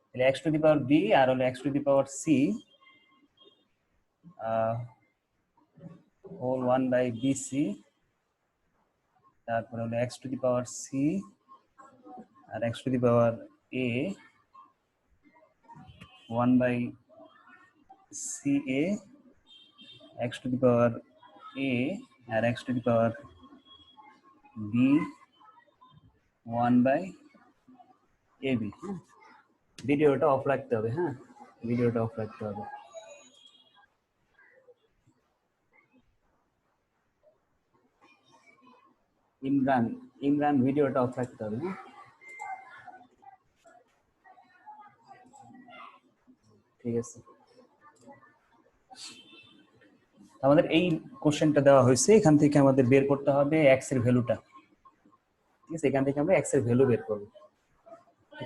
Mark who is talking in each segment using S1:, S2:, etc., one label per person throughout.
S1: তাহলে x to the power b আর হলো x to the power c whole 1 by bc, তারপরে হলো x to the power c আর x to the power a 1 by ca, x to the power a আর x to the power b 1 by ab। ভিডিওটা off রাখতে হবে, হ্যাঁ ভিডিওটা off রাখতে হবে। ইমরান ভিডিওটা অফ রাখতে হবে, হ্যাঁ ঠিক আছে। আমাদের এই কোশ্চেনটা দেওয়া হয়েছে, এখান থেকে আমাদের বের করতে হবে x এর ভ্যালুটা, ঠিক আছে। এখান থেকে আমরা x এর ভ্যালু বের করব।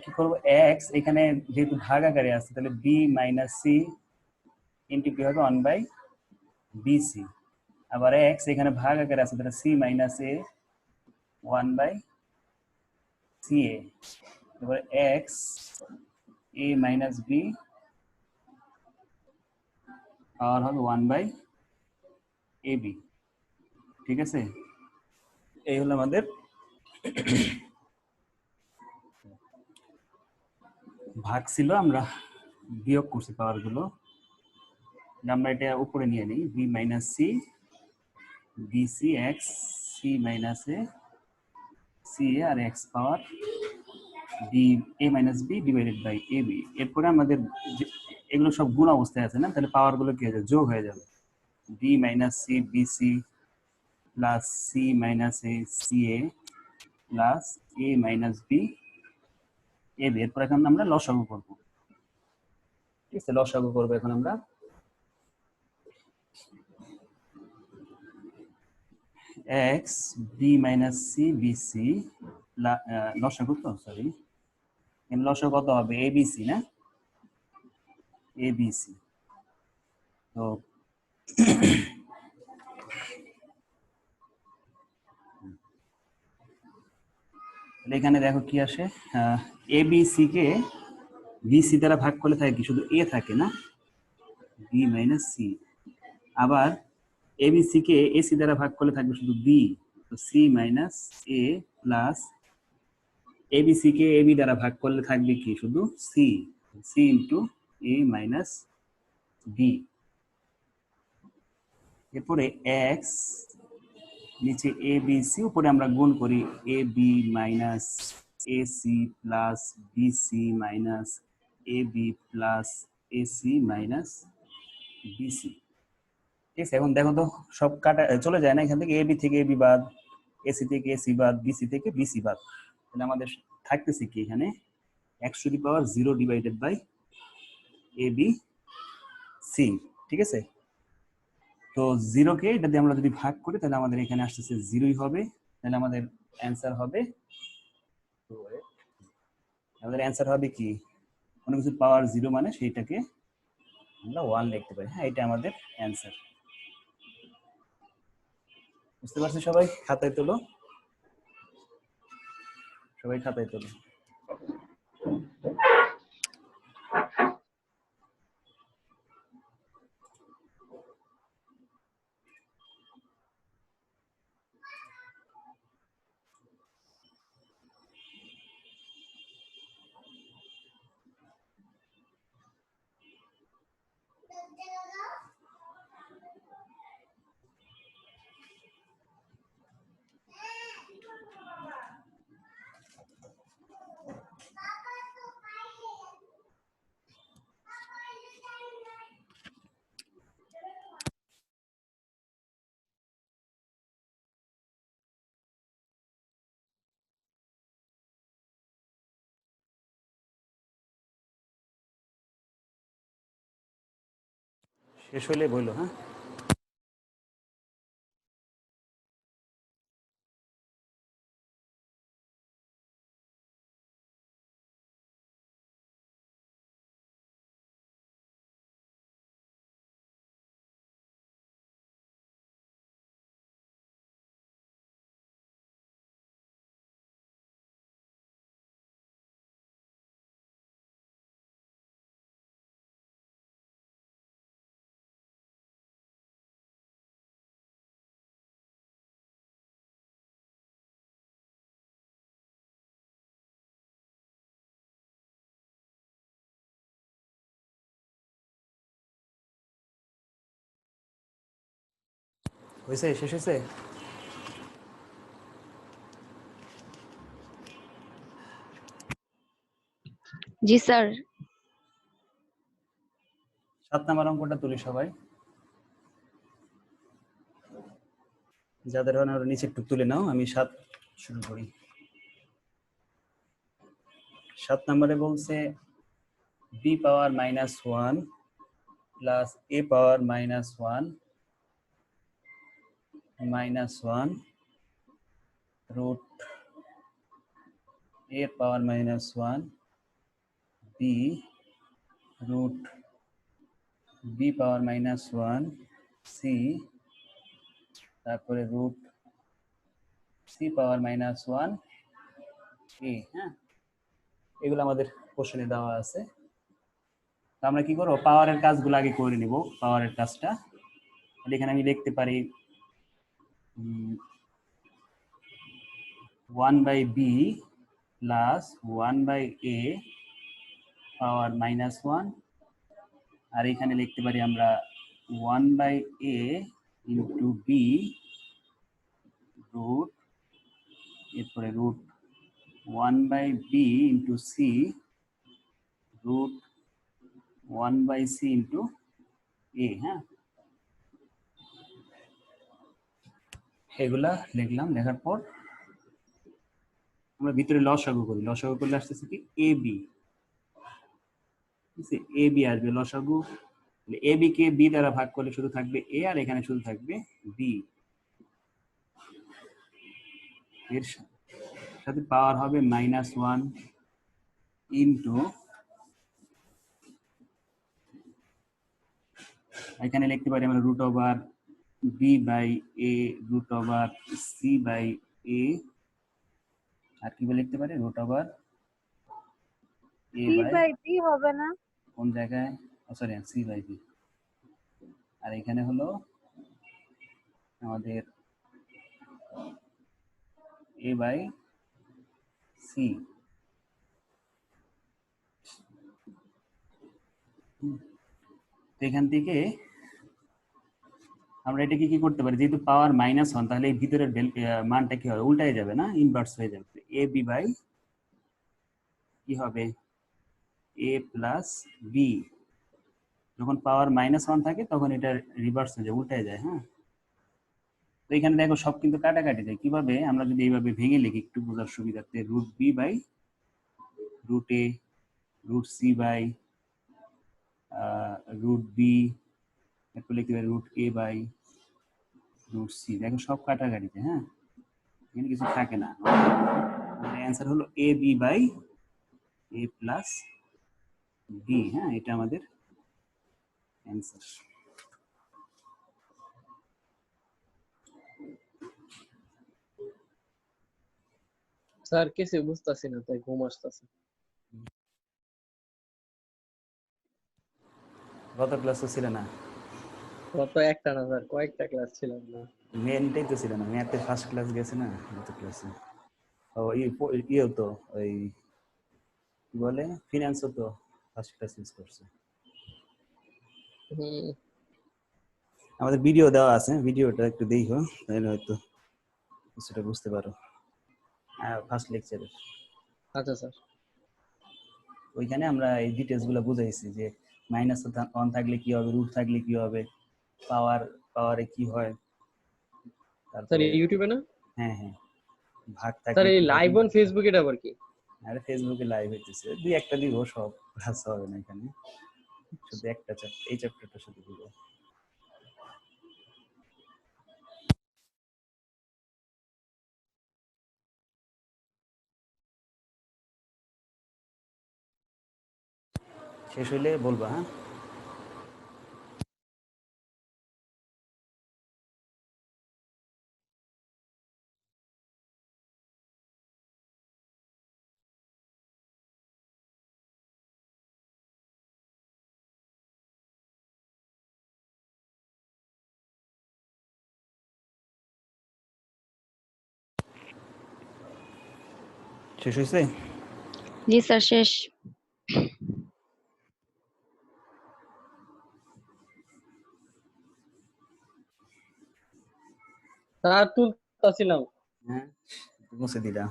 S1: কি করব, x এখানে যেহেতু ভাগ আকারে আছে তাহলে b মাইনাস c ইনটু কি হবে 1 বাই bc, আবার x এখানে ভাগ আকারে আছে তাহলে c minus a 1 by ca, এবার x a minus b power হবে 1 বাই ab, ঠিক আছে। এই হলো আমাদের ভাগ ছিল, আমরা বিয়োগ করছি পাওয়ার গুলো, আমরা এটা উপরে নিয়ে নিই b minus c bc x c minus a ca আর x power b a minus b divided by ab। এরপরে আমাদের এগুলো সব গুণ অবস্থায় আছে না, তাহলে পাওয়ার গুলো কি হয়ে যাবে, যোগ হয়ে যাবে, b minus c bc plus c minus a ca plus a minus b ab। এরপর এখন আমরা লসাগু করব, ঠিক আছে। লসাগু করবো এখন আমরা, x b minus c bc লসাগু তো সরি, লসাগু কত হবে abc না, abc। তো এখানে দেখো কি আসে, abc কে bc দ্বারা ভাগ করলে থাকে কি, শুধু a থাকে না, b মাইনাস c। আবার abc কে ac দ্বারা ভাগ করলে থাকবে শুধু b, তো c minus a plus abc K ab দ্বারা ভাগ করলে থাকবে কি, শুধু c, c into a minus b। এরপরে x নিচে abc, উপরে আমরা গুণ করি ab minus ac plus bc minus ab plus ac minus bc, ঠিক আছে। এখন দেখো তো সব কাটা চলে যায় না, এখান থেকে ab থেকে ab বাদ, ac থেকে ac বাদ, bc থেকে bc বাদ, তাহলে আমাদের থাকতেছে কি এখানে x to the power 0 divided by ab c, ঠিক আছে। তো 0 কে এটা দিয়ে আমরা যদি ভাগ করি তাহলে আমাদের এখানে আসতেছে 0ই হবে, তাহলে আমাদের অ্যান্সার হবে, আমাদের অ্যান্সার হবে কি, কোনো কিছু পাওয়ার 0 মানে সেইটাকে আমরা 1 লিখতে পারি, হ্যাঁ এটা আমাদের অ্যান্সার। বুঝতে পারছি সবাই? খাতায় তোলো, সবাই খাতায় তোলো। শেষ হলে বললো, হ্যাঁ। হয়েছে, শেষ হয়েছে?
S2: জি স্যার।
S1: 7 নাম্বার অঙ্কটা তুলি সবাই, যাদের হয় না ওরা নিচে একটু তুলে নাও, আমি 7 শুরু করি। 7 নম্বরে বলছে b power -1 plus a power -1 -1 root a power -1 b root b power -1 c তারপরে রুট c পাওয়ার -1 a। হ্যাঁ, এগুলো আমাদের কোশ্চেনে দেওয়া আছে। তো আমরা কি করব, পাওয়ারের কাজগুলো আগে করে নিব। পাওয়ারের কাজটা এখানে আমি লিখতে পারি 1/b প্লাস 1/a পাওয়ার -1, আর এখানে লিখতে পারি আমরা 1/a ইন্টু b রুট, এরপরে root 1/b into c root 1/c into a। হ্যাঁ, এগুলা লিখলাম। লেখার পর আমরা ভিতরে লসাগু করি। লসাগু করলে আসতেছে কি এ বি, এ বি আসবে লসাগু। এ বি কে বি দ্বারা ভাগ করলে শুধু থাকবে এ, আর এখানে শুধু থাকবে বি। এর সাথে পাওয়ার হবে -1 ইন্টু, এখানে লিখতে পারি আমরা root over B by A root over C by A, আর কি বলে লিখতে পারি root over A by
S2: B হবে না?
S1: কোন জায়গায়, সরি সি বাই বি, আর এখানে হলো আমাদের এ বাই সি। এখান থেকে আমরা এটাকে কি করতে পারি, যেহেতু পাওয়ার -1 তাহলে এই ভিতরের মানটা কি হবে, উল্টায় যাবে না, ইনভার্স হয়ে যাবে। এ বি বাই কি হবে এ প্লাস বি। যখন পাওয়ার -1 থাকে তখন এটা রিভার্স হয়ে যায়, উল্টায় যায়। হ্যাঁ, তো এখানে দেখো সব কিন্তু কাটাকাটি যায়। কিভাবে, আমরা যদি এইভাবে ভেঙে লিখি একটু বোঝার সুবিধার্থে, root B by root A root C by root B, এরপর লিখতে পারি root A by root C. দেখো সব কাটাকাটিতে। হ্যাঁ, এখানে কিছু থাকে না। অ্যান্সার হলো A B by A plus B. হ্যাঁ, এটা আমাদের অ্যান্সার।
S3: স্যার কিছু বুঝতেছি না, তাই ঘুম আসতেছে।
S1: গত ক্লাসও ছিল না?
S3: গত একটা না স্যার, কয়েকটা ক্লাস ছিলাম না।
S1: মেনটাই তো ছিল না, ম্যাথের ফার্স্ট ক্লাস গেছে না গত ক্লাসে। ও ইয়েও তো ওই কি বলে ফিনান্সও তো ফার্স্ট ক্লাস ইউজ করছে।
S3: হুম।
S1: আমাদের ভিডিও দেওয়া আছে, ভিডিওটা একটু দেখো, তাহলে হয়তো কিছুটা বুঝতে পারো। ফার্স্ট লেকচারে
S3: আচ্ছা স্যার।
S1: ওইখানে আমরা এই ডিটেলস গুলো বুঝাইছি যে -1 থাকলে কি হবে, রুট থাকলে কি হবে, পাওয়ারে কি হয়,
S3: স্যার
S1: তারপরে
S3: ইউটিউবে না?
S1: হ্যাঁ হ্যাঁ ভাগ
S3: স্যার
S1: থাকলে
S3: এই
S1: কি হয়।
S3: লাইভ অন ফেসবুক এটা আবার কি?
S1: আরে ফেসবুকে লাইভ হইতেছে, দুই একটা দিব, সব ক্লাস হবে না এখানে, শুধু একটা চ্যাপ্টার, এই চ্যাপ্টারটা শুধু দিব। শেষ হইলে বলবা। হ্যাঁ, শেষ হয়েছে।
S2: জি স্যার, শেষ।
S3: স্যার তুলতাছিলাম।
S1: হ্যাঁ, মুছে দিলাম।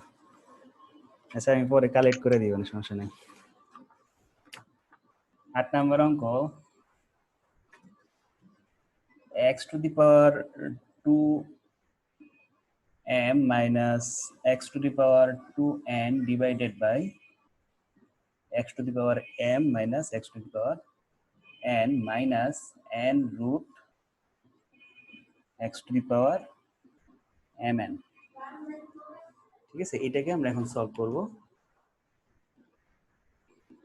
S1: আচ্ছা আমি পরে কালেক্ট করে দিব, সমস্যা নেই। 8 নম্বর অঙ্ক, x to the power 2m minus x to the power 2n divided by x to the power m minus x to the power n minus n root x to the power mn। ঠিক আছে, এটাকে আমরা এখন solve করব।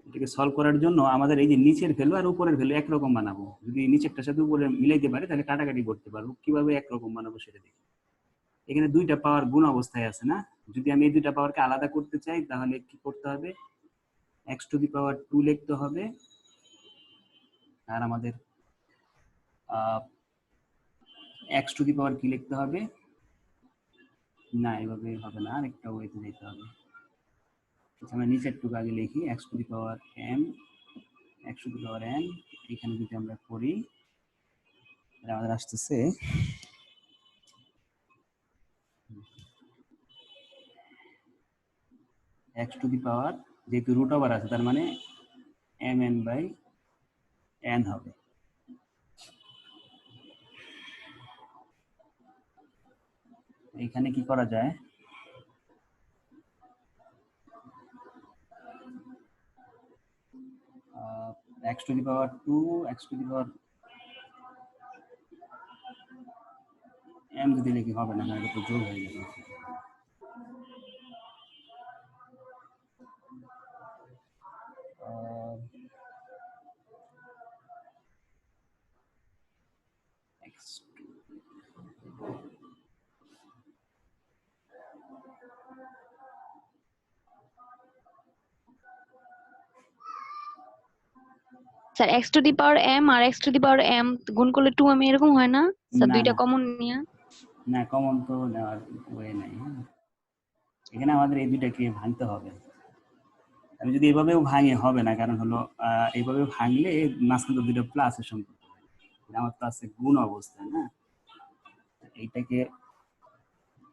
S1: এটাকে solve করার জন্য আমাদের এই যে নিচের ভ্যালু আর উপরের ভ্যালু একরকম বানাবো। যদি নিচেরটার সাথে উপরে মিলাইতে পারে তাহলে কাটাকাটি করতে পারবো। কিভাবে একরকম বানাবো সেটা দেখি। এখানে দুইটা পাওয়ার গুণ অবস্থায় আছে না, যদি আমি এই দুইটা পাওয়ারকে আলাদা করতে চাই তাহলে কি করতে হবে, x টু দি পাওয়ার 2 লিখতে হবে, আর আমাদের x টু দি পাওয়ার কি লিখতে হবে, না এভাবে হবে না, আরেকটা ওয়েতে যেতে হবে। আমরা নিচের টুকু আগে লিখি, x to the power m x to the power n, এখানে যদি আমরা করি আমাদের আসতেছে x টু দি পাওয়ার, যেহেতু রুট ওভার আছে তার মানে mn বাই n হবে। এখানে কি করা যায়, x to the power 2 x to the power m যদি লিখি হবে না, এটা তো যোগ হয়ে যাবে।
S2: Sir x to the power m আর x to the power m গুণ করলে 2m এরকম হয় না স্যার?
S1: না
S2: দুইটা
S1: না
S2: কমন নিয়ে।
S1: না, কমন তো নেওয়ার ওয়ে নাই। এখানে আমাদের এই দুইটাকে ভাঙতে হবে। আমি যদি এভাবেও ভাঙে হবে না, কারণ হলো এইভাবে ভাঙলে মাঝখানে দুটো প্লাসের সম্পর্ক, আমার তো আছে গুণ অবস্থায় না। এইটাকে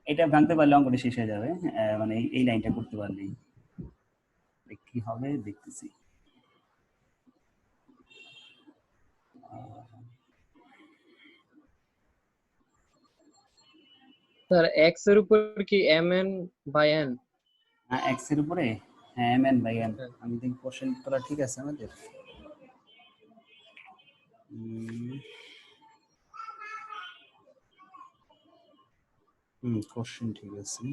S1: এটা ভাঙতে পারলে অঙ্কটা শেষ হয়ে যাবে, মানে এই লাইনটা করতে পারলেই। কি হবে দেখতেছি।
S3: স্যার x এর উপর কি mn বাই n?
S1: x এর উপরে হ্যাঁ mn বাই n। আমি দেখি কোশ্চেন তোলা ঠিক আছে আমাদের। কোশ্চেন ঠিক আছে।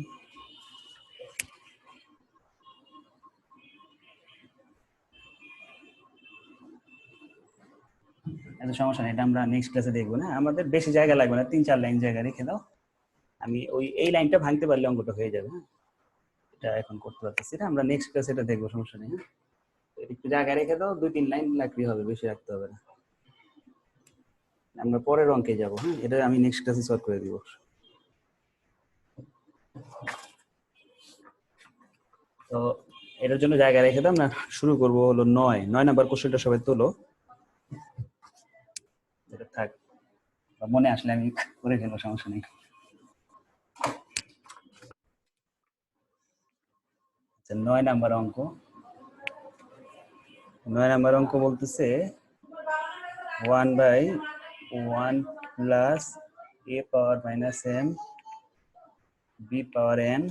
S1: এত সমস্যা নেই, এটা আমরা নেক্সট ক্লাসে দেখবো না, আমাদের বেশি জায়গা লাগবে না, 3-4 লাইন জায়গা রেখে দাও। আমি ওই এই লাইনটা ভাঙতে পারলে অঙ্কটা হয়ে যাবে। হ্যাঁ, এটা এখন করতে পারতেছি না, আমরা নেক্সট ক্লাসে এটা দেখবো, সমস্যা নেই। হ্যাঁ, একটু জায়গা রেখে দাও, 2-3 লাইন লাগলেই হবে, বেশি রাখতে হবে না। আমরা পরের অঙ্কে যাবো। হ্যাঁ, এটা আমি নেক্সট ক্লাসে সলভ করে দিব। তো এটার জন্য জায়গা রেখে দাও, আমরা শুরু করবো হলো 9 নাম্বার কোশ্চেনটা সবাই তোলো। এটা থাক, মনে আসলে আমি করে ফেলবো, সমস্যা নেই। আচ্ছা, 9 নাম্বার অঙ্ক। 9 নাম্বার অঙ্ক বলতেছে 1/1 plus a power minus m b power n।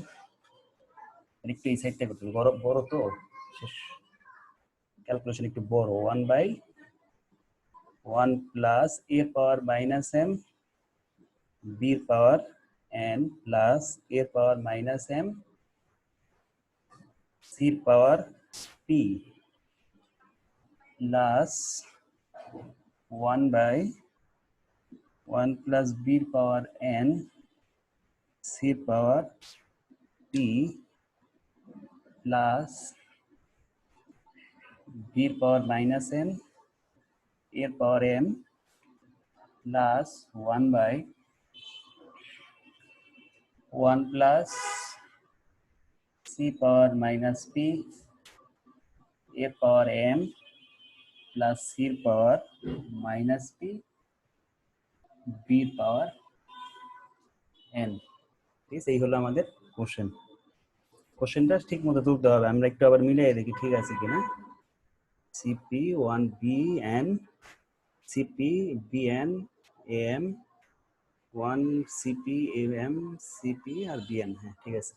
S1: একটু এই সাইডটা করতে হবে, বড় বড় তো শেষ ক্যালকুলেশন একটু বড়। 1/1 plus a power minus m b power n plus a power minus m c power p plus 1/1 plus b power n c power p plus b power minus n এর পাওয়ার m plus 1/1 plus c power minus p এর পাওয়ার m plus c এর power minus p b পাওয়ার N. ঠিক আছে, এই হলো আমাদের question. কোশ্চেনটা ঠিক মতো তুলতে হবে, আমরা একটু আবার মিলিয়ে দেখি ঠিক আছে কিনা। CP one B N, CP B N A M, one CP A M, CP আর বি এন। হ্যাঁ ঠিক আছে,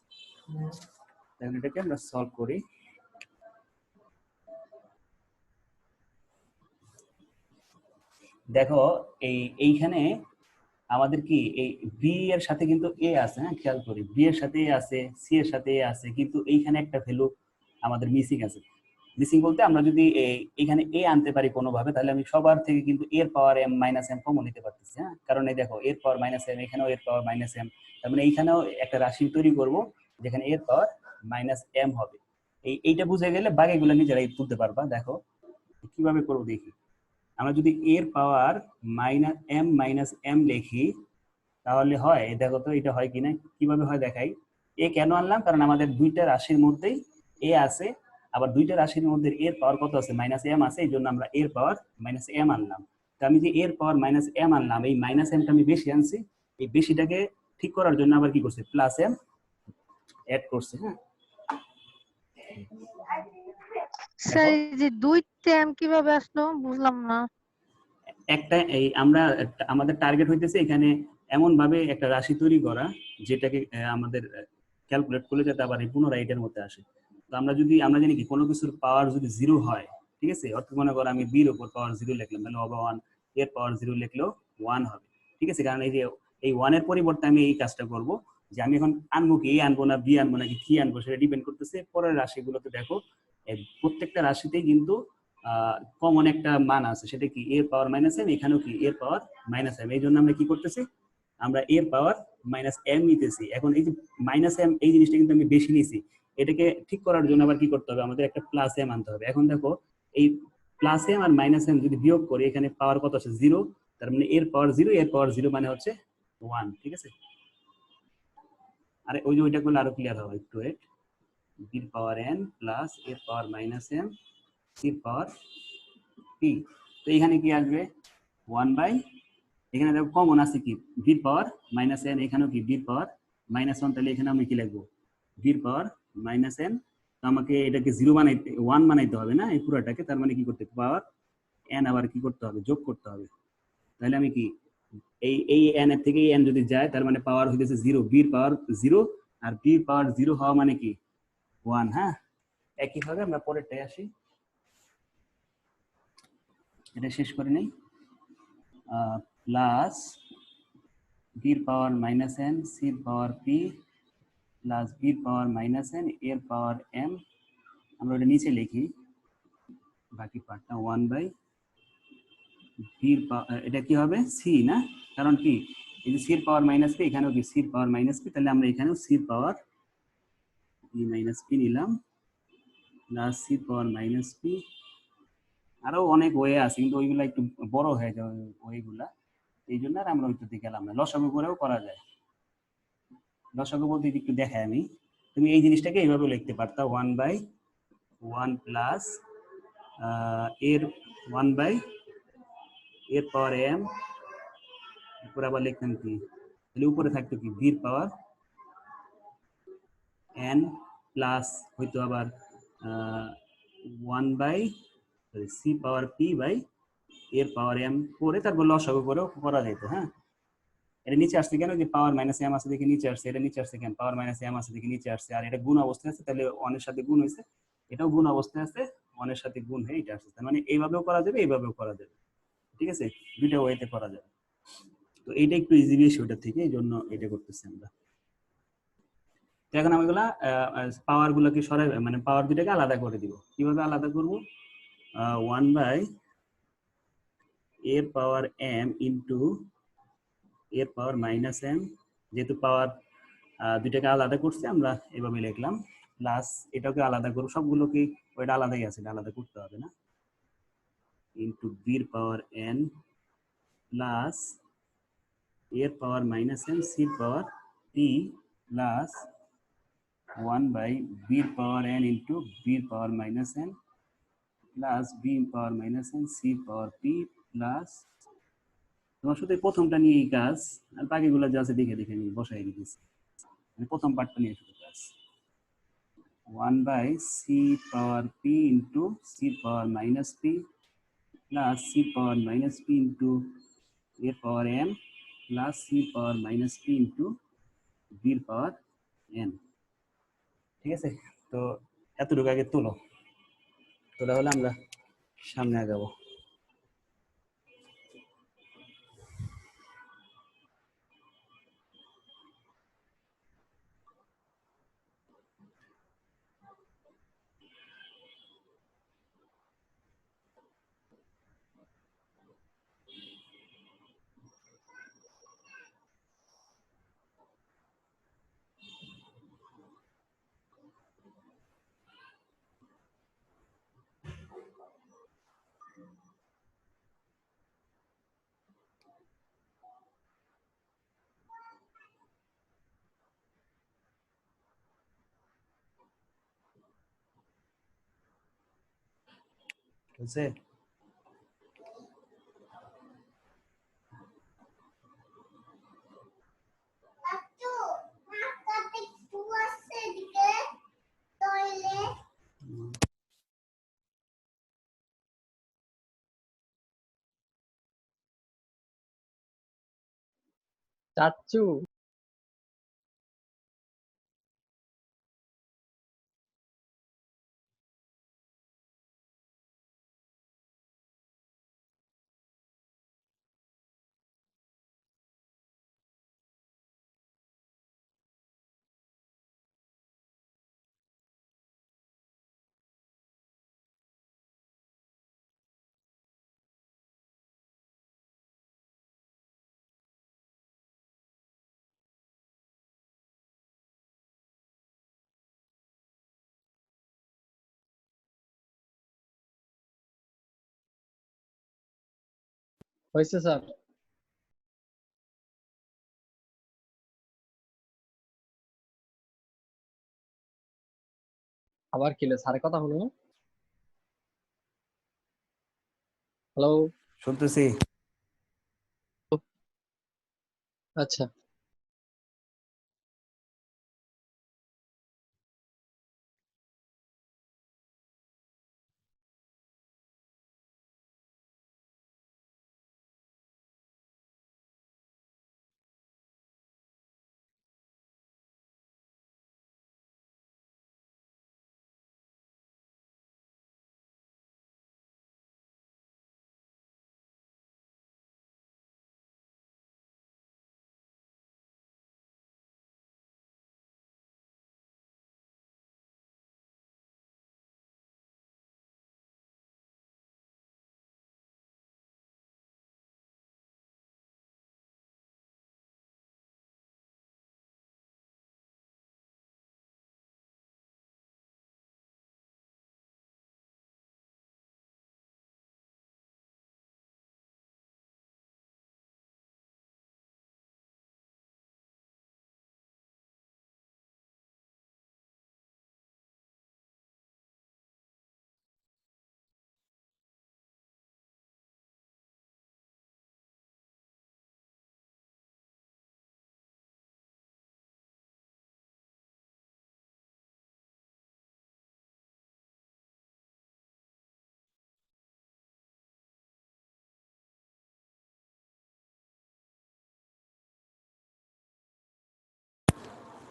S1: তাহলে এটাকে আমরা সলভ করি। দেখো এইখানে আমাদের কি এই বি এর সাথে কিন্তু এ আছে, হ্যাঁ খেয়াল করি, বি এর সাথে এ আছে, সি এর সাথে এ আছে, কিন্তু এইখানে একটা ভ্যালু আমাদের মিসিং আছে। মিসিং বলতে আমরা যদি এখানে এ আনতে পারি কোনোভাবে, তাহলে আমি সবার থেকে কিন্তু এর power M minus M common নিতে পারতেছি। হ্যাঁ, কারণ এই দেখো এর পাওয়ার মাইনাস এম, এখানেও এর পাওয়ার মাইনাস এম, তার মানে এইখানেও একটা রাশি তৈরি করব যেখানে এর পাওয়ার মাইনাস এম হবে। এইটা বুঝে গেলে বাকিগুলো নিজেরাই তুলতে পারবা। দেখো কিভাবে করবো দেখি। আমরা যদি এর পাওয়ার মাইনাস এম লিখি তাহলে হয়, দেখো তো এটা হয় কিনা, কিভাবে হয় দেখাই। এ কেন আনলাম, কারণ আমাদের দুইটা রাশির মধ্যেই এ আছে, আবার দুইটা রাশির মধ্যে এর পাওয়ার কত আছে, মাইনাস এম আছে, এই জন্য আমরা এর পাওয়ার মাইনাস এম আনলাম। তো আমি যে এর পাওয়ার মাইনাস এম আনলাম, এই মাইনাস এমটা আমি বেশি আনছি, এই বেশিটাকে ঠিক করার জন্য আবার কি করছে, প্লাস এম অ্যাড করছে। হ্যাঁ
S4: স্যার,
S1: দেখো
S4: এই যে 2 কিভাবে আসলো বুঝলাম না।
S1: একটা এই আমরা আমাদের টার্গেট হইতেছে এখানে এমন ভাবে একটা রাশি তৈরি করা যেটাকে আমাদের ক্যালকুলেট করলে যাতে আবার এই পুনরায় এটার মধ্যে আসে। তো আমরা জানি কি কোনো কিছুর পাওয়ার যদি জিরো হয়, ঠিক আছে, অর্থাৎ মনে করো আমি বির উপর পাওয়ার জিরো লিখলাম, তাহলে হবে ওয়ান, এর পাওয়ার জিরো লিখলেও ওয়ান হবে। ঠিক আছে, কারণ এই যে এই ওয়ানের পরিবর্তে আমি এই কাজটা করব যে আমি এখন আনবো কি, এ আনবো না বি আনবো নাকি কি আনবো, সেটা ডিপেন্ড করতেছে পরের রাশিগুলোতে। দেখো প্রত্যেকটা রাশিতেই কিন্তু কমন একটা মান আছে, সেটা কি এর পাওয়ার মাইনাস এম, এখানেও কি এর পাওয়ার মাইনাস এম। এই জন্য আমরা কি করতেছি, আমরা এর পাওয়ার মাইনাস এম নিতেছি। এখন এই যে মাইনাস এম, এই জিনিসটা কিন্তু আমি বেশি নিছি, এটাকে ঠিক করার জন্য আবার কি করতে হবে, আমাদের একটা প্লাস এম আনতে হবে। এখন দেখো এই plus M R minus M যদি বিয়োগ করি, এখানে পাওয়ার কত আছে, জিরো, তার মানে এর পাওয়ার জিরো, এর পাওয়ার জিরো মানে হচ্ছে ওয়ান। ঠিক আছে, আরে ওই যে ওইটা করলে আরো ক্লিয়ার হবে, একটু ওয়েট। বির পাওয়ার এন প্লাস এর পাওয়ার মাইনাস এম, সির পাওয়ার পি। তো এখানে কি আসবে, ওয়ান বাই, এখানে দেখো কমন আছে কি, বির পাওয়ার মাইনাস এন, এখানেও কি বির পাওয়ার মাইনাস ওয়ান, তাহলে এখানে আমি কি লিখবো, বির পাওয়ার মাইনাস এন। তো আমাকে এটাকে জিরো বানাইতে, ওয়ান বানাইতে হবে না এই পুরোটাকে, তার মানে কি করতে, পাওয়ার এন আবার কি করতে হবে, যোগ করতে হবে। তাহলে আমি কি এই এন এর থেকে এন যদি যায়, তার মানে পাওয়ার হইতেছে জিরো, বির পাওয়ার জিরো, আর বির পাওয়ার জিরো হওয়া মানে কি ওয়ান। হ্যাঁ, একইভাবে আমরা পরেরটাই আসি, এটা শেষ করে নেই। প্লাস বির পাওয়ার মাইনাস এন, সির পাওয়ার পি, প্লাস বির পাওয়ার মাইনাস এন, এর পাওয়ার এম। আমরা ওটা নিচে লিখি বাকি পার্টটা, ওয়ান বাই বির পাওয়ার, এটা কি হবে সি না, কারণ কি এই যে সির পাওয়ার মাইনাস পি, এখানেও কি সির পাওয়ার মাইনাস পি, তাহলে আমরা এখানেও সির পাওয়ার পি মাইনাস পি নিলাম, প্লাস সির পাওয়ার মাইনাস পি। আরো অনেক ওয়ে আছে, কিন্তু ওইগুলা একটু বড় হয়ে যায় ওইগুলা, এই জন্য আর আমরা ওইটাতে গেলাম না। লসাগু করেও করা যায়, লসাগু বলতে একটু দেখাই আমি। তুমি এই জিনিসটাকে এইভাবে লিখতে পারতা, ওয়ান বাই ওয়ান প্লাস এর ওয়ান বাই এর পাওয়ার এম, এরপর আবার লিখতাম কি, তাহলে উপরে থাকতো কি বির পাওয়ার এন, প্লাস হয়তো আবার one by C power P by এর পাওয়ার এম করে তারপর লসাগু করেও করা যেত। হ্যাঁ, এটা নিচে আসছে কেন, যে পাওয়ার মাইনাস এম আছে দেখে নিচে আসছে, এটা নিচে আসছে কেন, পাওয়ার মাইনাস এম আছে দেখে নিচে আসছে, আর এটা গুণ অবস্থায় আছে, তাহলে ওয়ানের সাথে গুণ হয়েছে, এটাও গুণ অবস্থায় আছে, ওয়ানের সাথে গুণ হয়ে এটা আসছে। তার মানে এইভাবেও করা যাবে, এইভাবেও করা যাবে। ঠিক আছে, দুইটা ওয়েতে করা যাবে। তো এইটা একটু ইজি বেশি ওটার থেকে, এই জন্য এটা করতেছি আমরা। তো এখন আমি এগুলা পাওয়ার গুলোকে সরাই, মানে পাওয়ার দুটাকে আলাদা করে দিব। কিভাবে আলাদা করব, ওয়ান বাই এর পাওয়ার এম ইন্টু এর পাওয়ার মাইনাস এম, যেহেতু পাওয়ার দুইটাকে আলাদা করছি আমরা এভাবে লিখলাম, প্লাস এটাকে আলাদা করবো, সবগুলোকে ওইটা আলাদাই আছে, এটা আলাদা করতে হবে না, ইন্টু বির পাওয়ার এন প্লাস এর পাওয়ার মাইনাস এন, সির power P, plus one by বির পাওয়ার এন ইন্টু বির power minus N plus B power minus N, C power P, plus তোমার শুধু এই প্রথমটা নিয়ে এই কাজ, আর বাকিগুলো যা আছে দেখে দেখে আমি বসাই দিতেছি। মানে প্রথম পার্টটা নিয়ে শুধু কাজ। 1/c power p into c power minus p plus c power minus p into a power m plus c power minus p into b power n। ঠিক আছে, তো এতটুকু আগে তোলো, তোলা হলে আমরা সামনে আগাবো। বুঝছে?
S3: চাচ্চু হয়েছে স্যার? আবার কিলে স্যারের কথা হলো না? হ্যালো।
S1: শুনতেছি।
S3: আচ্ছা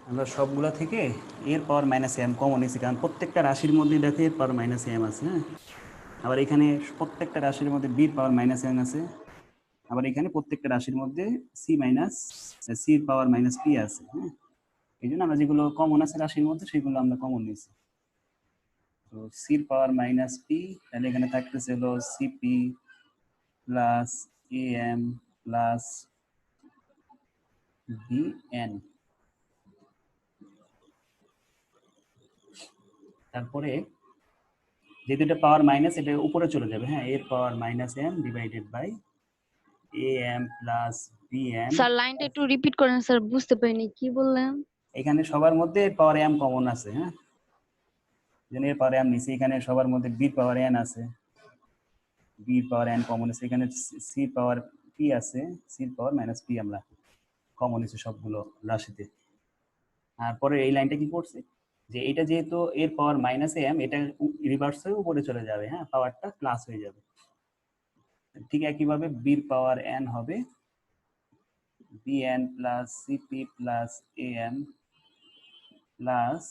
S1: আমরা সবগুলা থেকে এর পাওয়ার মাইনাস এম কমন নিয়েছি, কারণ প্রত্যেকটা রাশির মধ্যে দেখে এর পাওয়ার মাইনাস এম আছে। হ্যাঁ, আবার এখানে প্রত্যেকটা রাশির মধ্যে বির পাওয়ার মাইনাস এন আছে। আবার এখানে প্রত্যেকটা রাশির মধ্যে সির পাওয়ার মাইনাস পি আছে। হ্যাঁ, এই জন্য আমরা যেগুলো কমন আছে রাশির মধ্যে সেগুলো আমরা কমন নিয়েছি। তো সির পাওয়ার মাইনাস পি, তাহলে এখানে থাকতেছে হলো CP plus A M plus B N. তারপরে যে দুটো পাওয়ার মাইনাস এটা উপরে চলে যাবে। হ্যাঁ, এর power minus M divided by A M plus B N.
S2: Sir লাইনটা একটু রিপিট করেন স্যার, বুঝতে পারিনি কি বললেন।
S1: এখানে সবার মধ্যে পাওয়ার এম কমন আছে। হ্যাঁ, যেন এর পাওয়ার এম নিচে, এখানে সবার মধ্যে বি পাওয়ার এন আছে, বি পাওয়ার এন কমন আছে, এখানে সি পাওয়ার পি আছে, সির পাওয়ার মাইনাস পি আমরা কমন নিচ্ছি সবগুলো রাশিতে। আর পরে এই লাইনটা কি করছে, যে এটা যেহেতু এর পাওয়ার মাইনাস এম, এটা রিভার্স হয়ে উপরে চলে যাবে, হ্যাঁ, পাওয়ারটা প্লাস হয়ে যাবে। ঠিক একইভাবে বির পাওয়ার এন হবে bn plus CP plus am plus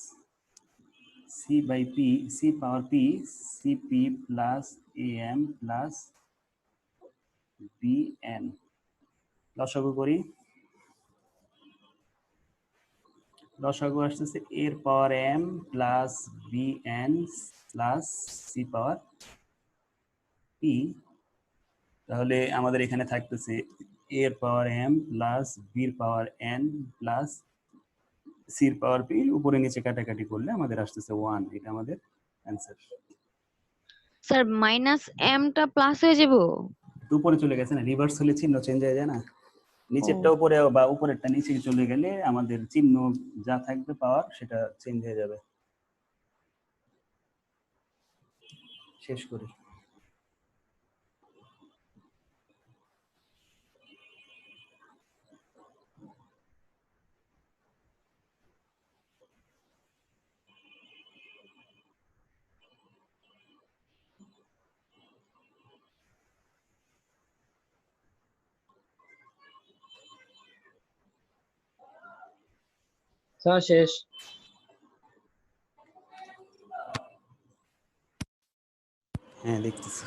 S1: C by P, C power P, CP plus am plus bn। লসাগু করি, লসাগু আসতেছে এর power M plus bn plus C power P. তাহলে আমাদের এখানে থাকতেছে এর পাওয়ার এম প্লাস বির পাওয়ার এন প্লাস সির পাওয়ার পি, উপরে নিচে কাটাকাটি করলে আমাদের আসতেছে 1। এটা আমাদের অ্যান্সার।
S2: স্যার মাইনাস এম টা প্লাস হয়ে যাব?
S1: উপরে চলে গেছে না, রিভার্স হলে চিহ্ন চেঞ্জ হয়ে যায় না, নিচেরটা উপরে বা উপরেরটা নিচে চলে গেলে আমাদের চিহ্ন যা থাকবে পাওয়ার সেটা চেঞ্জ হয়ে যাবে। শেষ করি।
S3: স্যার শেষ।
S1: হ্যাঁ দেখতেছি।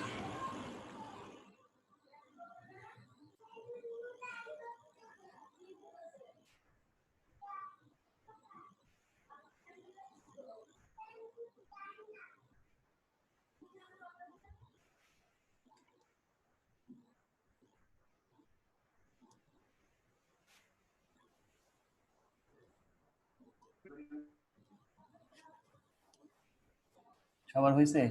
S1: সবার হয়েছে?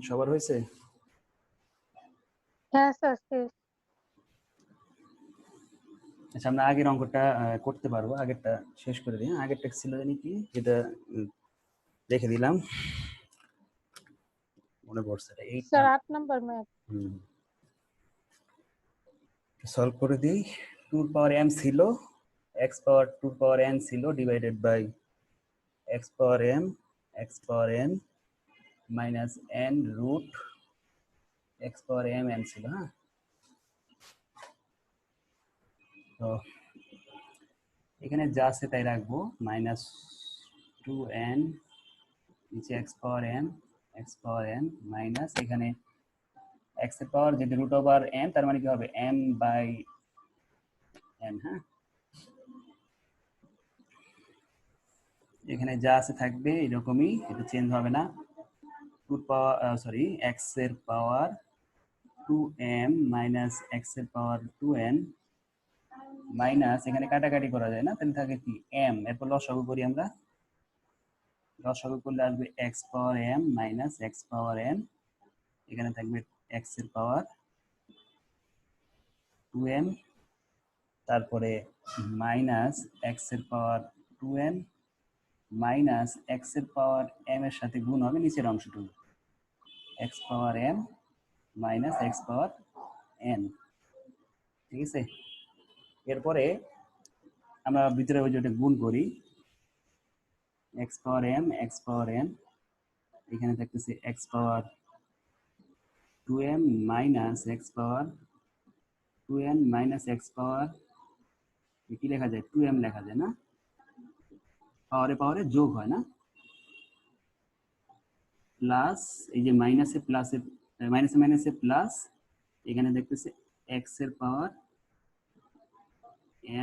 S1: সবার হয়েছে?
S4: হ্যাঁ স্যার শেষ।
S1: আচ্ছা, আমরা আগের অঙ্কটা করতে পারবো, আগেরটা শেষ করে দিই। আগেরটা ছিল জানি কি, যেটা রেখে দিলাম, মনে পড়ছে এইটা।
S4: Sir 8 number math.
S1: সলভ করে দিই। 2 পাওয়ার m ছিল, x পাওয়ার 2 পাওয়ার n ছিল divided by x power n minus n root x power n ছিল। হ্যাঁ, তো এখানে যা আছে তাই রাখবো, মাইনাস 2n নিচে x পাওয়ার n মাইনাস এখানে x এর পাওয়ার যদি রুট ওভার n, তার মানে কি হবে m বাই n। হ্যাঁ, এখানে যা আছে থাকবে এরকমই, এটা চেঞ্জ হবে না। 2 পাওয়ার x এর পাওয়ার 2m মাইনাস x এর পাওয়ার 2n মাইনাস এখানে কাটাকাটি করা যায় না, তাহলে থাকে কি m। এরপর লসাগু করি আমরা, লসাগু করলে আসবে x পাওয়ার m minus x power n, এখানে থাকবে x এর পাওয়ার 2m, তারপরে মাইনাস x এর পাওয়ার 2n মাইনাস x এর পাওয়ার m এর সাথে গুণ হবে নিচের অংশটুকু, x পাওয়ার m minus x power n। ঠিক আছে, এরপরে আমরা ভিতরে ওই যেটা গুণ করি, x পাওয়ার m x পাওয়ার n, এখানে থাকতেছে x পাওয়ার 2m মাইনাস x পাওয়ার 2n মাইনাস x পাওয়ার, কি লেখা যায়, 2m লেখা যায় না, পাওয়ারে পাওয়ারে যোগ হয় না, প্লাস এই যে মাইনাসে প্লাসে, মাইনাসে মাইনাসে প্লাস, এখানে দেখতেছে x এর পাওয়ার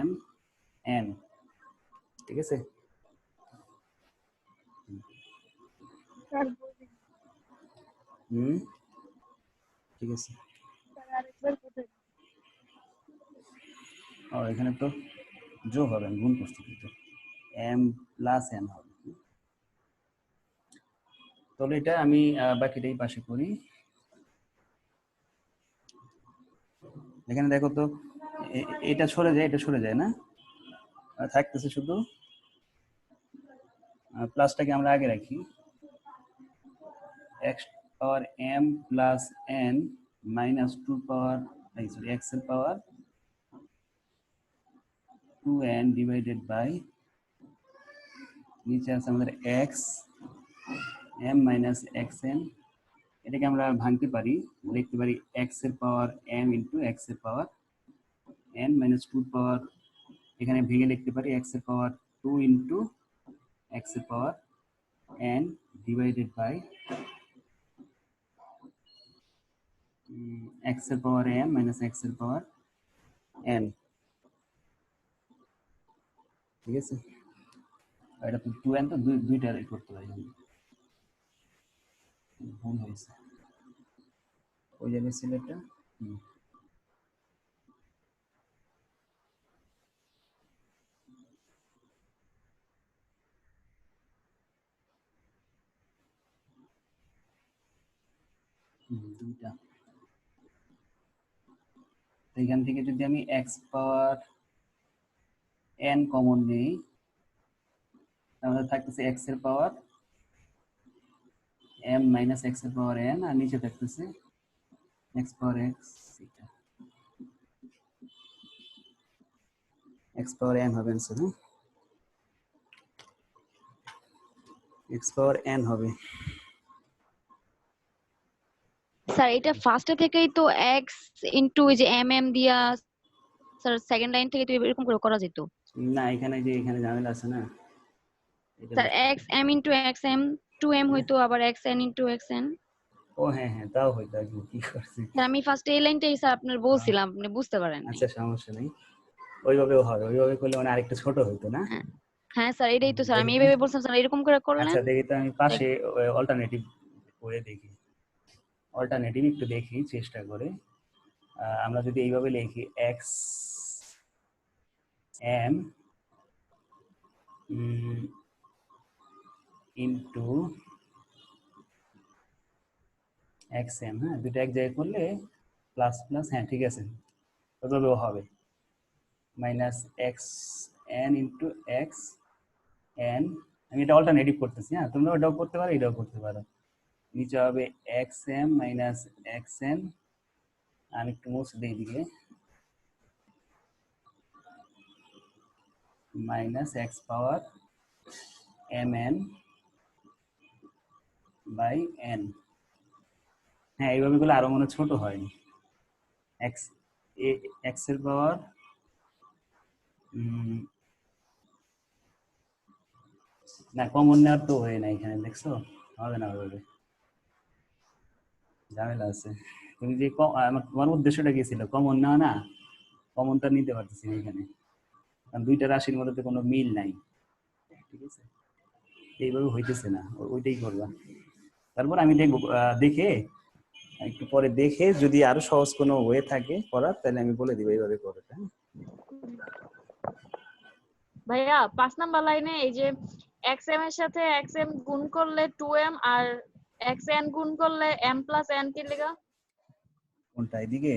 S1: m n। ঠিক আছে,
S4: স্যার বলবেন।
S1: ঠিক আছে।
S4: স্যার আরেকবার বলবেন।
S1: ও এখানে তো যোগ হবে, আমি গুণ করছি কিন্তু m প্লাস n হবে। তাহলে এটা আমি বাকিটাই পাশে করি। এখানে দেখো তো, এটা সরে যায়, এটা সরে যায় না, থাকতেছে শুধু প্লাসটাকে আমরা আগে রাখি, x পাওয়ার m plus n minus 2 power sorry x এর পাওয়ার 2n ডিভাইডেড বাই নিচে আছে আমাদের x m মাইনাস xn। এটাকে আমরা ভাঙতে পারি, লিখতে পারি x এর পাওয়ার m ইন্টু x এর পাওয়ার n মাইনাস 2 পাওয়ার, এখানে ভেঙে লিখতে পারি x এর পাওয়ার 2 ইন্টু x এর পাওয়ার n ডিভাইডেড বাই x এর পাওয়ার m মাইনাস x এর পাওয়ার n। ঠিক আছে, এটা তো 2n তো দুইটা করতে পারি আমি, ভুল হয়েছে ওই জায়গায় ছিল এটা। দুইটা, এখান থেকে যদি আমি x পাওয়ার n কমন নেই তাহলে থাকতেছে x এর পাওয়ার m মাইনাস x এর পাওয়ার n, আর নিচে থাকতেছে x পাওয়ার x, x পাওয়ার n হবে आंसर, x পাওয়ার n হবে।
S2: স্যার এটা ফার্স্টে থেকেই তো x ইনটু এই যে mm দিয়া, স্যার সেকেন্ড লাইন থেকে তো এরকম করে করা যেত।
S1: না এখানে যে এখানে ঝামেলা আছে না, এটা
S2: sir x m into x m 2m হইতো, আবার x n into x n।
S1: ও হ্যাঁ হ্যাঁ তাও হইতো, আগে কি করছি।
S2: স্যার আমি ফার্স্ট এই লাইনটাই স্যার আপনার বলছিলাম, আপনি বুঝতে পারেন নাই।
S1: আচ্ছা সমস্যা নেই, ওইভাবেও হবে, ওইভাবে করলে মানে আরেকটু ছোট হইতো না।
S2: হ্যাঁ হ্যাঁ স্যার এটাই তো স্যার আমি
S1: দেখি তো।
S2: এইভাবে বলছিলাম, স্যার এরকম করে করলেন।
S1: আচ্ছা দেখি তো, আমি পাশে অল্টারনেটিভ করে দেখি, অল্টারনেটিভ একটু দেখি চেষ্টা করে। আমরা যদি এইভাবে লিখি x m into X M, হ্যাঁ দুটো এক জায়গায় করলে প্লাস প্লাস, হ্যাঁ ঠিক আছে ওইভাবেও হবে, minus X N into x N. আমি এটা অল্টারনেটিভ করতেছি, হ্যাঁ তোমরা ওটাও করতে পারো এটাও করতে পারো। নিচে হবে X M minus X N, আমি একটু মুছে দিই দিকে, minus X power M N by N. হ্যাঁ এইভাবে গুলো আরো মনে ছোট হয়, এক্স এক্স এর পাওয়ার না কমন নেওয়ার তো হয় না এখানে, দেখছো হবে না ওইভাবে, ঝামেলা আছে। তুমি যে তোমার উদ্দেশ্যটা কি ছিল, কমন নেওয়া না, কমনটা নিতে পারতেছি না এখানে, কারণ দুইটা রাশির মধ্যে তো কোনো মিল নাই। ঠিক আছে, এইভাবে হইতেছে না, ওইটাই করবা। তারপর আমি দেখবো, দেখে একটু পরে দেখে যদি আরো সহজ কোনো ওয়ে থাকে করার তাহলে আমি বলে দিব এইভাবে করো।
S5: ভাইয়া 5 নাম্বার লাইনে এই যে xm এর সাথে xm গুণ করলে 2m আর xn গুণ করলে m প্লাস n কি লেখা?
S1: কোনটা এদিকে?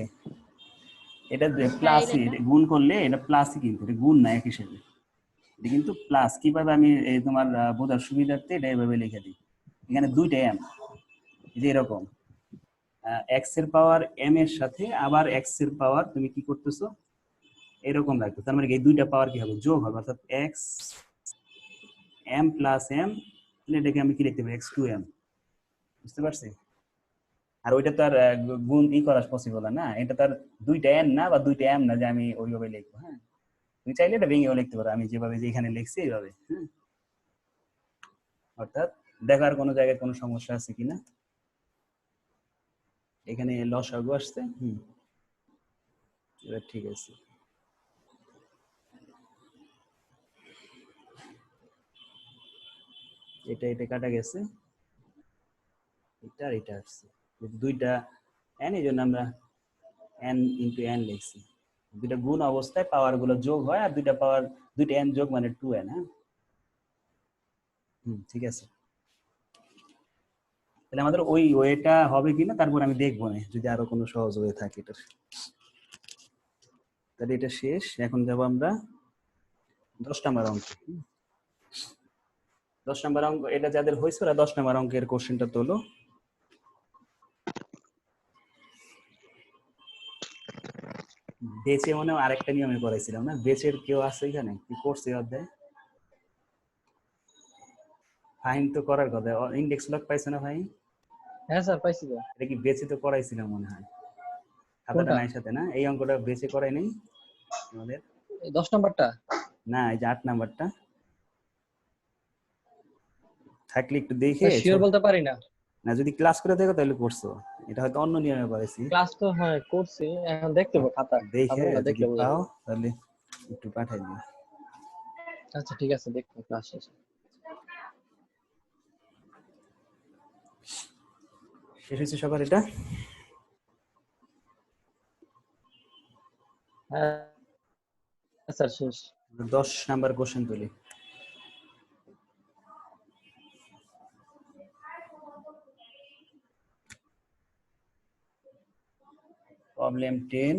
S1: এটা প্লাসই, গুণ করলে এটা প্লাসই, কিন্তু এটা গুণ না একই সাথে, এটা কিন্তু প্লাস। কিভাবে আমি তোমার বোঝার সুবিধার্থে এটা এভাবে লিখে দিই, এখানে দুইটা m, যে এরকম x এর পাওয়ার m এর সাথে আবার x এর পাওয়ার তুমি কি করতেছো এরকম রাখতো, তার মানে এই দুইটা পাওয়ার কি হবে, যোগ হবে, অর্থাৎ x m প্লাস m, এটাকে আমি কি লিখতে পারি x2m, বুঝতে পারছি? আর ওইটা তো আর গুণ করা পসিবল না, এটা তার দুইটা n না বা দুইটা m না যে আমি ওইভাবে লিখবো। হ্যাঁ তুমি চাইলে এটা ভেঙেও লিখতে পারো, আমি যেভাবে যে এখানে লিখছি এইভাবে। হ্যাঁ অর্থাৎ দেখার কোনো জায়গায় কোনো সমস্যা আছে কিনা, এখানে লসাগু আসছে, এবার ঠিক আছে। এটা এটা কাটা গেছে, এটা আর এটা আসছে, দুইটা n, এই জন্য আমরা n ইন্টু n লিখছি। দুইটা গুণ অবস্থায় পাওয়ার গুলো যোগ হয়, আর দুইটা পাওয়ার দুইটা n যোগ মানে 2n। হ্যাঁ ঠিক আছে, তাহলে আমাদের ওই ওয়েটা হবে কিনা তারপর আমি দেখবো না, যদি আরো কোনো সহজ ওয়ে থাকে এটার। তাহলে এটা শেষ, এখন যাব আমরা 10 নম্বর অঙ্ক। 10 নম্বর অঙ্ক, এটা যাদের হয়েছে ওরা 10 নম্বর অঙ্কের কোশ্চেনটা তোলো। বেচে মনে হয় আরেকটা নিয়মে করাইছিলাম না, বেচের কেউ আছে এখানে কি করছে এই অধ্যায়? ফাইন তো করার কথা, ইন্ডেক্স লক পাইছো না ভাই?
S3: হ্যাঁ স্যার পাইছি তো।
S1: এটা কি বেচে তো করাইছিলাম মনে হয়, খাতাটা
S3: কোনটা?
S1: নাই সাথে না? এই অঙ্কটা বেচে করাই নাই আমাদের?
S3: 10 নাম্বারটা?
S1: না, এই যে 8 নাম্বারটা থাকলে একটু দেখে
S3: শিওর বলতে পারি না।
S1: না, যদি ক্লাস করে দেখো তাহলে করছো, এটা হয়তো অন্য নিয়মে করাইছি।
S3: ক্লাস তো হ্যাঁ করছি, এখন দেখতে হবে খাতা,
S1: দেখে
S3: খাতাগুলো
S1: যদি
S3: দেখলে বোঝা
S1: পাও
S3: যাবে।
S1: তাহলে একটু পাঠাই দিও।
S3: আচ্ছা ঠিক আছে, দেখবো ক্লাস শেষে।
S1: শেষ হয়েছে সবার এটা?
S3: হ্যাঁ স্যার শেষ।
S1: 10 নাম্বার কোশ্চেন তুলি। Problem 10,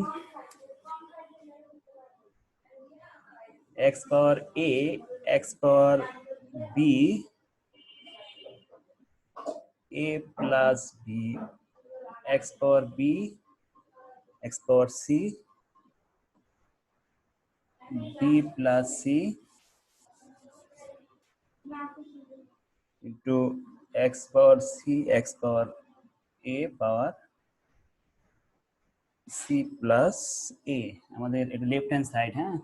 S1: x power a x power b a plus b x power b x power c b plus c into x power c x power a power c plus a। আমাদের এটা left hand side, হ্যাঁ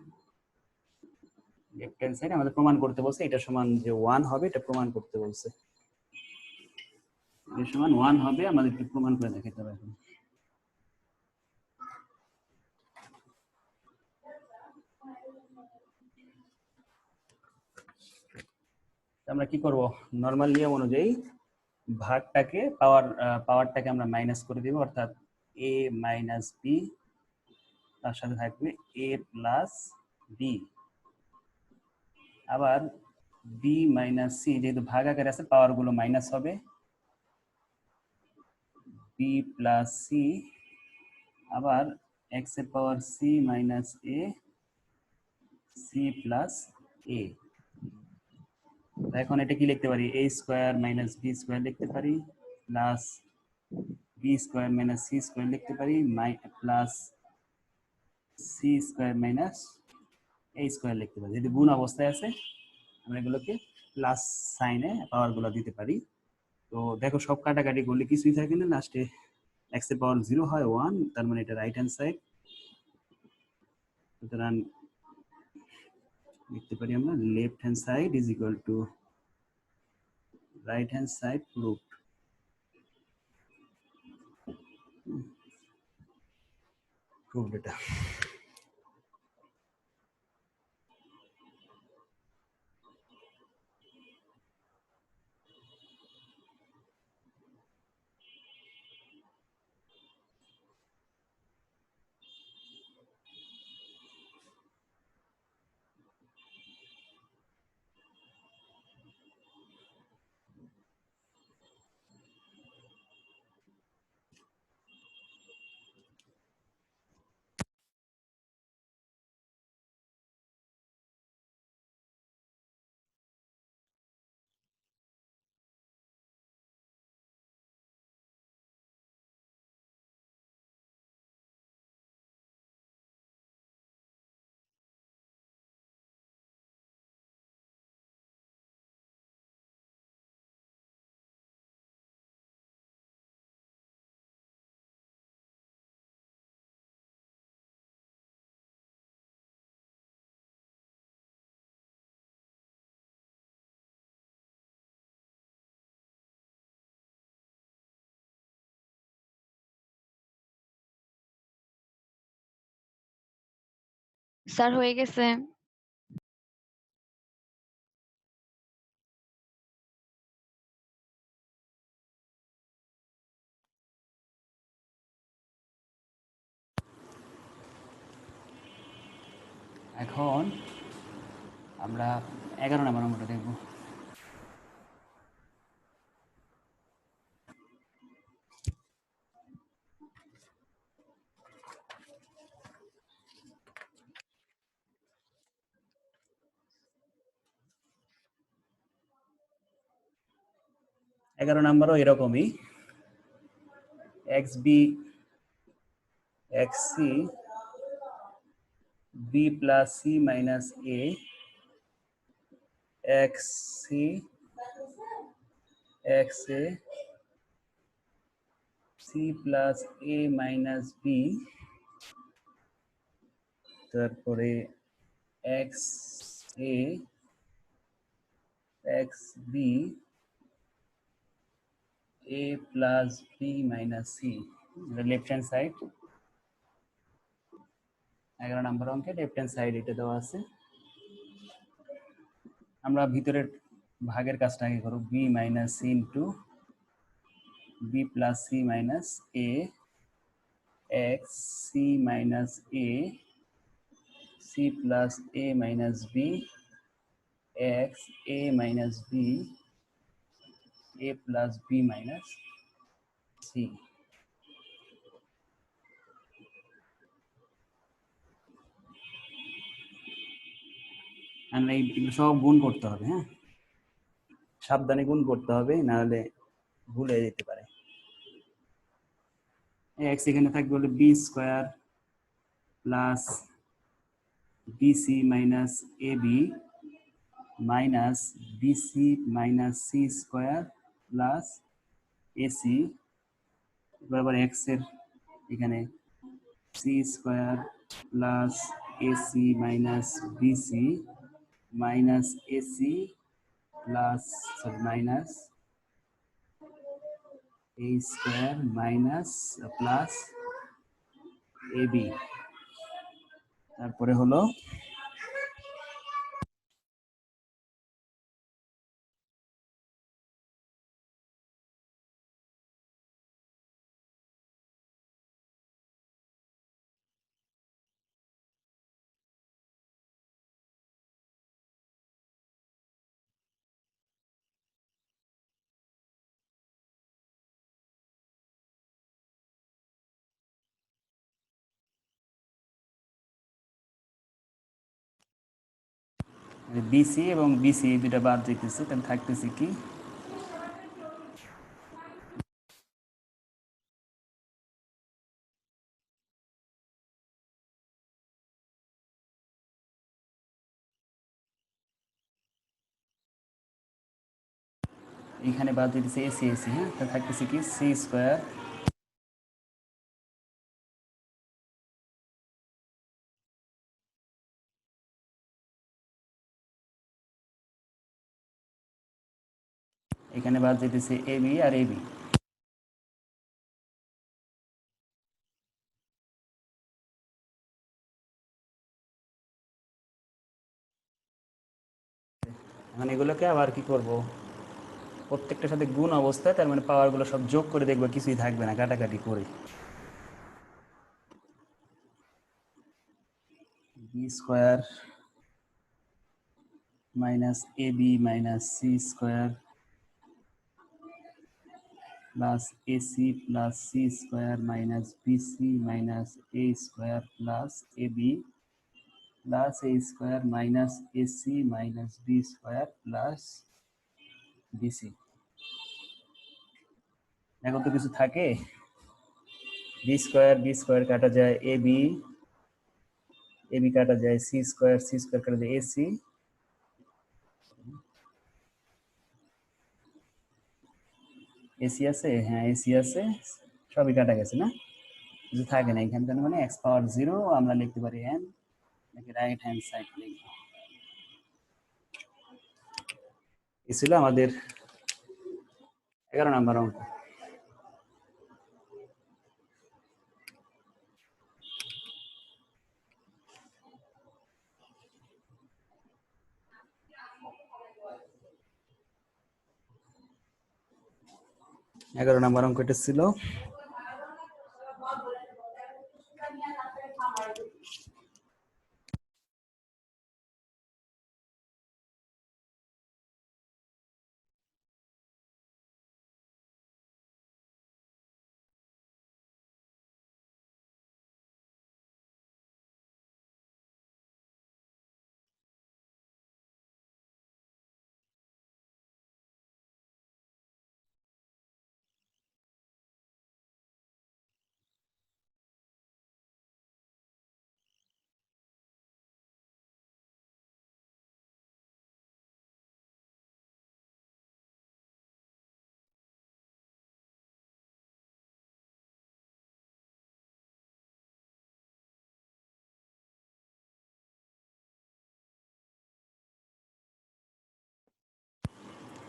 S1: left hand side আমাদের প্রমাণ করতে বলছে এটা সমান যে 1 হবে, এটা প্রমাণ করতে বলছে এটা সমান 1 হবে, আমাদের একটু প্রমাণ করে দেখাতে হবে এখন। আমরা কি করব, নরমাল নিয়ম অনুযায়ী ভাগটাকে পাওয়ারটাকে আমরা মাইনাস করে দিব, অর্থাৎ a মাইনাস বি, তার সাথে থাকবে a প্লাস বি, আবার বি মাইনাস সি, যেহেতু ভাগ আকারে আছে পাওয়ার গুলো মাইনাস হবে, বি প্লাস সি, আবার এক্স এর power C minus A C plus A. এখন এটা কি লিখতে পারি, a square minus B square লিখতে পারি, plus B square minus C square লিখতে পারি, plus C square minus A square লিখতে পারি। যদি গুণ অবস্থায় আছে আমরা এগুলোকে প্লাস সাইনে পাওয়ার গুলো দিতে পারি। তো দেখো সব কাটাকাটি করলে কিছুই থাকে না, লাস্টে x এর পাওয়ার 0 হয় 1, তার মানে এটা রাইট হ্যান্ড সাইড। সুতরাং লিখতে পারি আমরা left hand side is equal to right hand side root. Proved এটা।
S2: স্যার হয়ে গেছে।
S1: এখন আমরা 11 নম্বর অঙ্কটা দেখব। এগারো নম্বরও এরকমই, X B X C b plus c minus a x c x a c plus a minus b তারপরে x a x b a plus b minus c left hand side 11 নম্বর অঙ্কে লেফট হ্যান্ড সাইড এটা দেওয়া আছে আমরা ভিতরের ভাগের কাজটা আগে করব b minus c into b plus c minus a x c minus a c plus a minus b x a minus b a plus b minus c আমরা এইগুলো সব গুণ করতে হবে হ্যাঁ সাবধানে গুণ করতে হবে না হলে ভুলে যেতে পারে x এখানে থাকবে হলো b square plus bc minus ab minus bc minus c square plus ac বরাবর x এর এখানে c square plus ac minus bc minus ac plus minus a square minus plus ab তারপরে হলো বিসি এবং BC দুটো বাদ যেতেছে তাহলে থাকতেছে কি এখানে বাদ যেতেছে এসি এসি হ্যাঁ তাহলে থাকতেছে কি সি স্কয়ার এখানে বাদ যেতেছে এবি আর এবি এখন এগুলোকে আবার কি করব প্রত্যেকটার সাথে গুণ অবস্থায় তার মানে পাওয়ারগুলো সব যোগ করে দেখব কিছুই থাকবে না কাটাকাটি করে B square minus AB minus C square plus AC plus C square minus BC minus A square plus AB plus A square minus AC minus B square plus BC এখন তো কিছু থাকে বি স্কয়ার কাটা যায় AB AB কাটা যায় C square কাটা যায় এসি এসি আছে হ্যাঁ এসি আছে সবই কাটা গেছে না কিছু থাকে না এখানে তার মানে x পাওয়ার 0 আমরা লিখতে পারি n নাকি রাইট হ্যান্ড সাইড লিখব এই ছিল আমাদের 11 নম্বর অঙ্ক এগারো নম্বর অঙ্কটা ছিল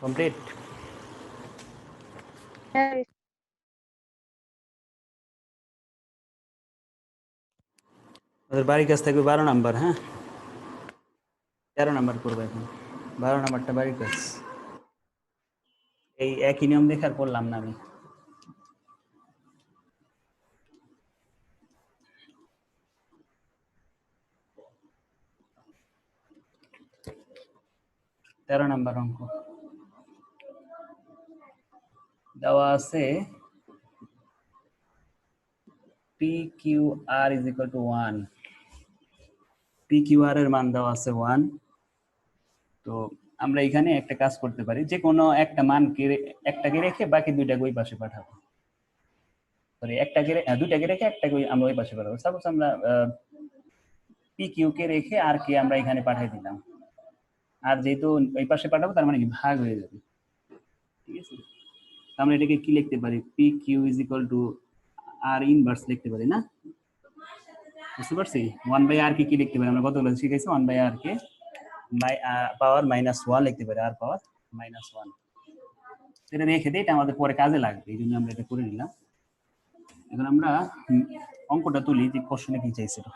S1: কমপ্লিট।
S4: হ্যাঁ
S1: ওদের বাড়ির কাছ থাকবে 12 নাম্বার, হ্যাঁ 13 নাম্বার করবো এখন, 12 নাম্বারটা বাড়ির কাছ। এই একই নিয়ম দেখে আর করলাম না আমি। তেরো নাম্বার অঙ্ক দেওয়া আছে P Q R is equal to 1। P Q R এর মান দেওয়া আছে 1। তো আমরা এখানে একটা কাজ করতে পারি, যে কোনো একটা মানকে একটাকে রেখে বাকি দুইটাকে ওই পাশে পাঠাবো। সরি, দুইটাকে রেখে একটাকে আমরা ওই পাশে পাঠাবো। সাপোজ আমরা পি কিউ কে রেখে আর কে আমরা এখানে পাঠিয়ে দিলাম, আর যেহেতু ওই পাশে পাঠাবো তার মানে কি ভাগ হয়ে যাবে, ঠিক আছে। আমরা এটাকে কি লিখতে পারি, P Q is equal to R inverse লিখতে পারি না, বুঝতে পারছি। 1/r কে কি লিখতে পারি, আমরা কতগুলো শিখেছি, 1/r কে বাই পাওয়ার -1 লিখতে পারি, আর পাওয়ার -1। এটা রেখে দিই, এটা আমাদের পরে কাজে লাগবে, এই জন্য আমরা এটা করে নিলাম। এখন আমরা অঙ্কটা তুলি, যে কোশ্চেনে কি চাইছিল।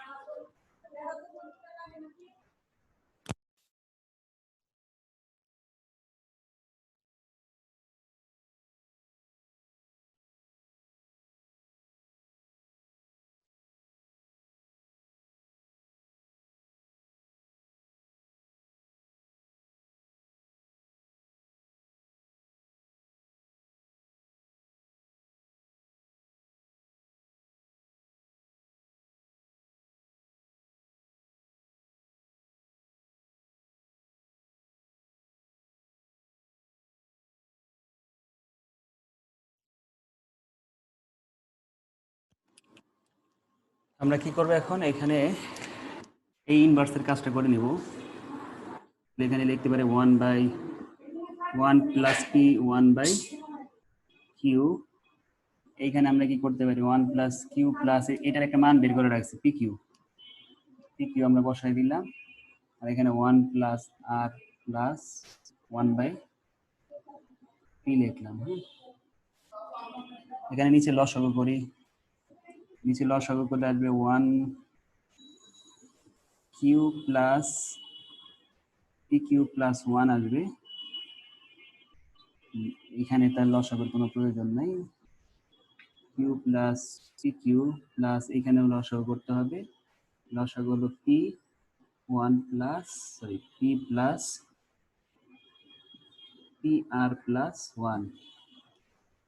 S1: আমরা কি করব এখন, এখানে এই ইনভার্সের কাজটা করে নিব। এখানে লিখতে পারি 1/1 প্লাস পি 1/q। এইখানে আমরা কি করতে পারি, 1 প্লাস কিউ প্লাস এটার একটা মান বের করে রাখছি পি কিউ। পি কিউ আমরা বসাই দিলাম, আর এখানে 1 প্লাস আর প্লাস 1/p লিখলাম। এখানে নিচে লসাগু করি, নিচে লসাগু করলে আসবে 1 Q plus P Q plus 1 আসবে। এখানে তার লসাগুর কোনো প্রয়োজন নাই, Q plus P Q plus এখানেও লসাগু করতে হবে, লসাগু হলো P 1 plus sorry P plus P R plus 1,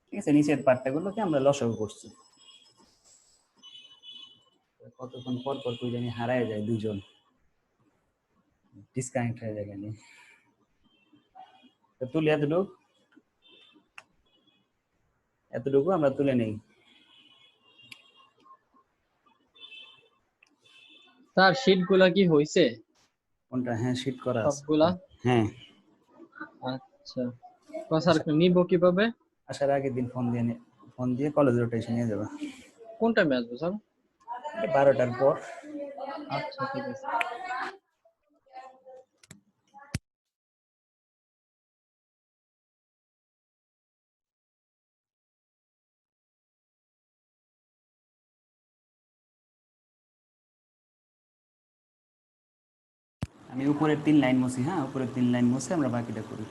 S1: ঠিক আছে। নিচের পার্টটাগুলোকে আমরা লসাগু করছি। কতক্ষণ পর পর কই জানি হারায় যায়, দুজন ডিসকানেক্ট হয়ে যায় জানি। তো তুলি এতটুকু আমরা তুলে নেই।
S3: স্যার শীট গুলা কি হইছে
S1: কোনটা? হ্যাঁ শীট করা আছে
S3: সবগুলা।
S1: হ্যাঁ।
S3: আচ্ছা তো স্যার নিব কিভাবে?
S1: আসার আগের দিন ফোন দিয়ে কলেজ রোডে এসে নিয়ে যাবা।
S3: কোন টাইমে আসবো স্যার?
S1: 12টার পর।
S3: আচ্ছা ঠিক আছে।
S1: আমি উপরের 3 লাইন মুছি, হ্যাঁ উপরের 3 লাইন মুছে আমরা বাকিটা করি।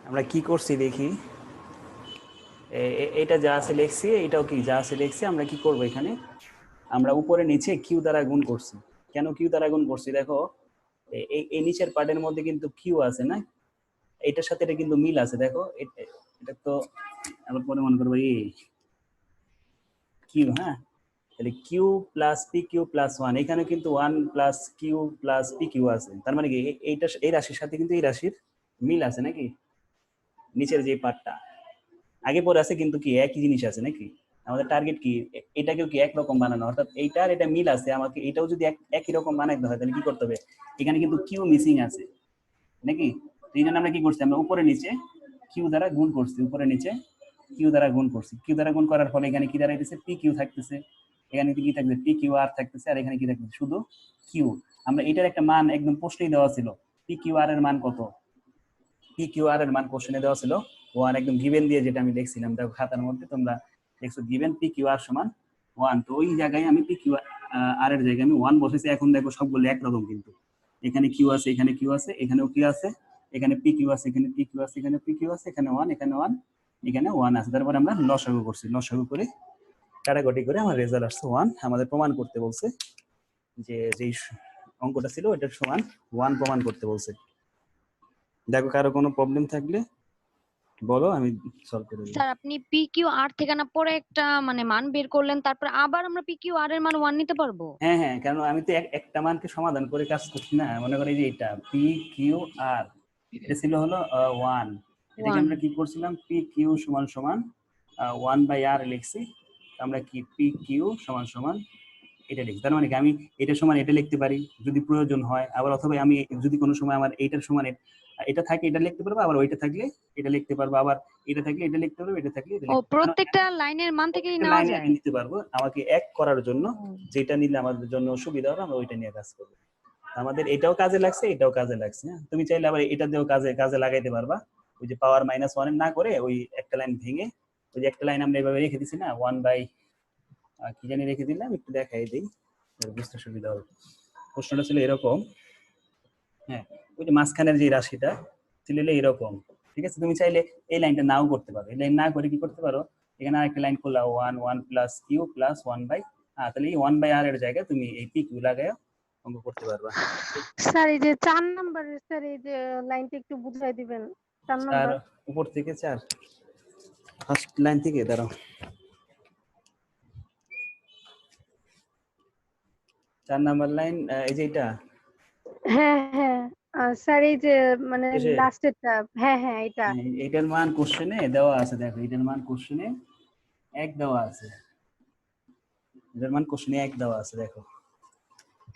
S1: আমরা কি করছি দেখি, এটা যা আছে লিখছি, এটাও কি যা আছে লিখছি। আমরা কি করব এখানে, আমরা উপরে নিচে কিউ দ্বারা গুণ করছি। কেন কিউ দ্বারা গুণ করছি দেখো, এই নিচের পার্টের মধ্যে কিন্তু কিউ আছে না, এটার সাথে এটা কিন্তু মিল আছে। দেখো এটা তো আবার পরে মনে করবো এই কিউ, হ্যাঁ, তাহলে Q plus P Q plus one, এখানে কিন্তু one plus Q plus P Q আছে। তার মানে কি এইটা এই রাশির সাথে কিন্তু এই রাশির মিল আছে নাকি, নিচের যে পার্টটা আগে পরে আছে কিন্তু কি একই জিনিস আছে নাকি। আমাদের টার্গেট কি, এটাকেও কি একরকম বানানো, অর্থাৎ এইটার এটা মিল আছে, আমাকে এটাও যদি একই রকম বানাইতে হয় তাহলে কি করতে হবে, এখানে কিন্তু কিউ মিসিং আছে নাকি। এই জন্য আমরা কি করছি, আমরা উপরে নিচে কিউ দ্বারা গুণ করছি, উপরে নিচে কিউ দ্বারা গুণ করছি। কিউ দ্বারা গুণ করার ফলে এখানে কি দাঁড়াইতেছে, পি কিউ থাকতেছে, এখানে কি থাকবে পি কিউ আর থাকতেছে, আর এখানে কি থাকতেছে শুধু কিউ। আমরা এটার একটা মান একদম প্রশ্নেই দেওয়া ছিল, পি কিউ আর এর মান কত, পি কিউ আর এর মান কোশ্চেনে দেওয়া ছিল ওয়ান, একদম গিভেন দিয়ে যেটা আমি লিখছিলাম দেখো খাতার মধ্যে তোমরা দেখছো গিভেন পি কিউ আর সমান ওয়ান। তো ওই জায়গায় আমি পি কিউ আর এর জায়গায় আমি ওয়ান বসেছি। এখন দেখো সবগুলো একরকম, কিন্তু এখানে কিউ আছে, এখানে কিউ আছে, এখানেও কিউ আছে, এখানে পি কিউ আছে, এখানে পি কিউ আছে, এখানে পি কিউ আছে, এখানে ওয়ান, এখানে ওয়ান, এখানে ওয়ান আছে। তারপরে আমরা লসাগু করছি, লসাগু করে কাটাকাটি করে আমার রেজাল্ট আসছে ওয়ান। আমাদের প্রমাণ করতে বলছে যে যেই অঙ্কটা ছিল ওইটার সমান ওয়ান প্রমাণ করতে বলছে। দেখো কারো কোনো প্রবলেম থাকলে বলো, আমি সলভ করে দেব।
S2: স্যার আপনি পি কিউ আর থেকে না পরে একটা মানে মান বের করলেন, তারপর আবার আমরা পি কিউ আর এর মান 1 নিতে পারবো?
S1: হ্যাঁ হ্যাঁ, কারণ আমি তো একটা মানকে সমাধান করে কাজ করছি না। মনে করি যে এটা পি কিউ আর এটা ছিল হলো 1, এটাকে
S2: 1
S1: আমরা কি করছিলাম, পি কিউ সমান সমান 1/r লিখছি। আমরা কি পি কিউ সমান সমান এটা লিখছি। তার মানে কি আমি এটা সমান এটা লিখতে পারি যদি প্রয়োজন হয়, আবার অথবা আমি যদি কোনো সময় আমার এইটার সমান এটা থাকে এটা লিখতে পারবো, আবার ওইটা থাকলে এটা লিখতে পারবো, আবার এটা থাকলে এটা লিখতে পারবো, এটা থাকলে এটা
S2: ও
S1: লিখতে পারবো।
S2: প্রত্যেকটা লাইনের মান থেকেই
S1: একটা
S2: নেওয়া
S1: লাইনে
S2: যায়?
S1: আমি নিতে পারবো, আমাকে এক করার জন্য যেটা নিলে আমাদের জন্য সুবিধা হবে আমরা ওইটা নিয়ে কাজ করবো। আমাদের এটাও কাজে লাগছে, এটাও কাজে লাগছে। হ্যাঁ, তুমি চাইলে আবার এটা দিয়েও কাজে কাজে লাগাইতে পারবা। ওই যে পাওয়ার -1 না করে ওই একটা লাইন ভেঙে, ওই যে একটা লাইন আমরা এভাবে রেখে দিছি না, 1 বাই কি জানি রেখে দিলাম, একটু দেখাই দিই বুঝতে সুবিধা হবে। প্রশ্নটা ছিল এরকম, হ্যাঁ, ওই যে মাঝখানের যে রাশিটা ছিল এরকম, ঠিক আছে। তুমি চাইলে এই লাইনটা নাও করতে পারো, এই লাইন না করে কি করতে পারো, এখানে আরেকটা লাইন করলা 1 প্লাস কিউ প্লাস 1/r, তাহলে এই 1/r এর জায়গায় তুমি এই পি কিউ লাগায় অঙ্ক করতে পারবা।
S4: স্যার এই যে 4 নাম্বারের স্যার এই যে লাইনটা একটু বুঝাই দিবেন, 4
S1: আর
S4: নাম্বার।
S1: উপর থেকে 4 ফার্স্ট লাইন থেকে দাঁড়াও, 4 নাম্বার লাইন এই যে এটা
S4: হ্যাঁ হ্যাঁ স্যার এই যে মানে
S1: শেষে
S4: লাস্টেরটা, হ্যাঁ হ্যাঁ এটা।
S1: এটার মান কোশ্চেনে দেওয়া আছে, দেখো এটার মান কোশ্চেনে 1 দেওয়া আছে, এটার মান কোশ্চেনে 1 দেওয়া আছে দেখো,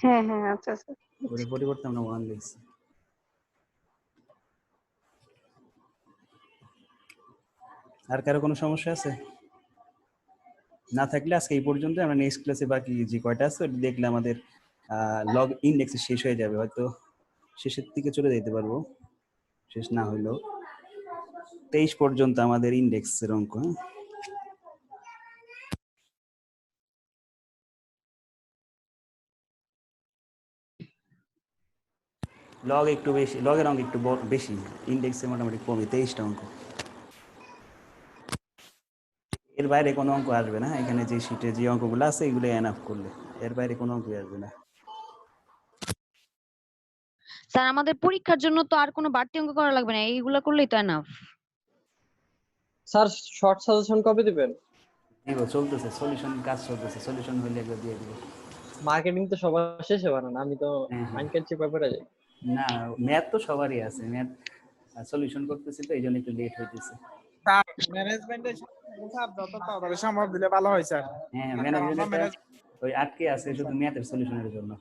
S4: হ্যাঁ হ্যাঁ আচ্ছা আচ্ছা।
S1: ওর পরিবর্তে আমরা 1 লিখছি। আর কারো কোনো সমস্যা আছে? না থাকলে আজকে এই পর্যন্ত, আমরা নেক্সট ক্লাসে বাকি যে কয়টা আছে ওটা দেখলে আমাদের লগ ইন্ডেক্স শেষ হয়ে যাবে, হয়তো শেষের দিকে চলে যেতে পারবো, শেষ না হইলেও 23 পর্যন্ত আমাদের ইন্ডেক্সের অঙ্ক। লগ একটু বেশি, লগের অঙ্ক একটু বেশি, ইন্ডেক্সে মোটামুটি কমই, 23টা অঙ্ক। এর বাইরে কোনো অঙ্ক আসবে না, এখানে যে শীটে যে অঙ্কগুলো আছে এগুলো এনাফ করলে, এর বাইরে কোনো অঙ্কই আসবে না।
S2: স্যার আমাদের পরীক্ষার জন্য তো আর কোনো বাড়তি অঙ্ক করা লাগবে না, এইগুলা করলেই তো এনাফ।
S3: স্যার শর্ট সাজেশন কবে দিবেন?
S1: দিব, চলতেছে, সলিউশন কাজ চলতেছে, সলিউশন হইলে একবার দিয়ে দিব।
S3: মার্কেটিং তো সবার শেষে বানান, আমি তো
S1: হ্যাঁ, হ্যাঁ।
S3: আনকাচ্ছি পেপারে যাই।
S1: না, ম্যাথ তো সবারই আছে, ম্যাথ সলিউশন করতেছি তো এই জন্য একটু লেট হইতেছে।
S6: ম্যানেজমেন্টের স্যার যত তাড়াতাড়ি সম্ভব দিলে ভালো হয় স্যার।
S1: হ্যাঁ, ম্যানেজমেন্ট ওই আটকে আছে শুধু ম্যাথের সলিউশনের জন্য।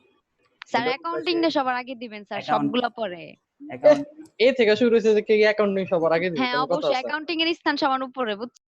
S2: স্যার অ্যাকাউন্টিং টা সবার আগে দিবেন স্যার,
S1: Account-
S2: সবগুলা পরে।
S1: অ্যাকাউন্ট
S3: এ থেকে শুরু হয়েছে যে কি অ্যাকাউন্টিং সবার আগে দিবে,
S2: হ্যাঁ
S3: কোনো কথা
S2: অবশ্যই
S3: আছে?
S2: অ্যাকাউন্টিং এর স্থান সবার উপরে, বুঝছেন?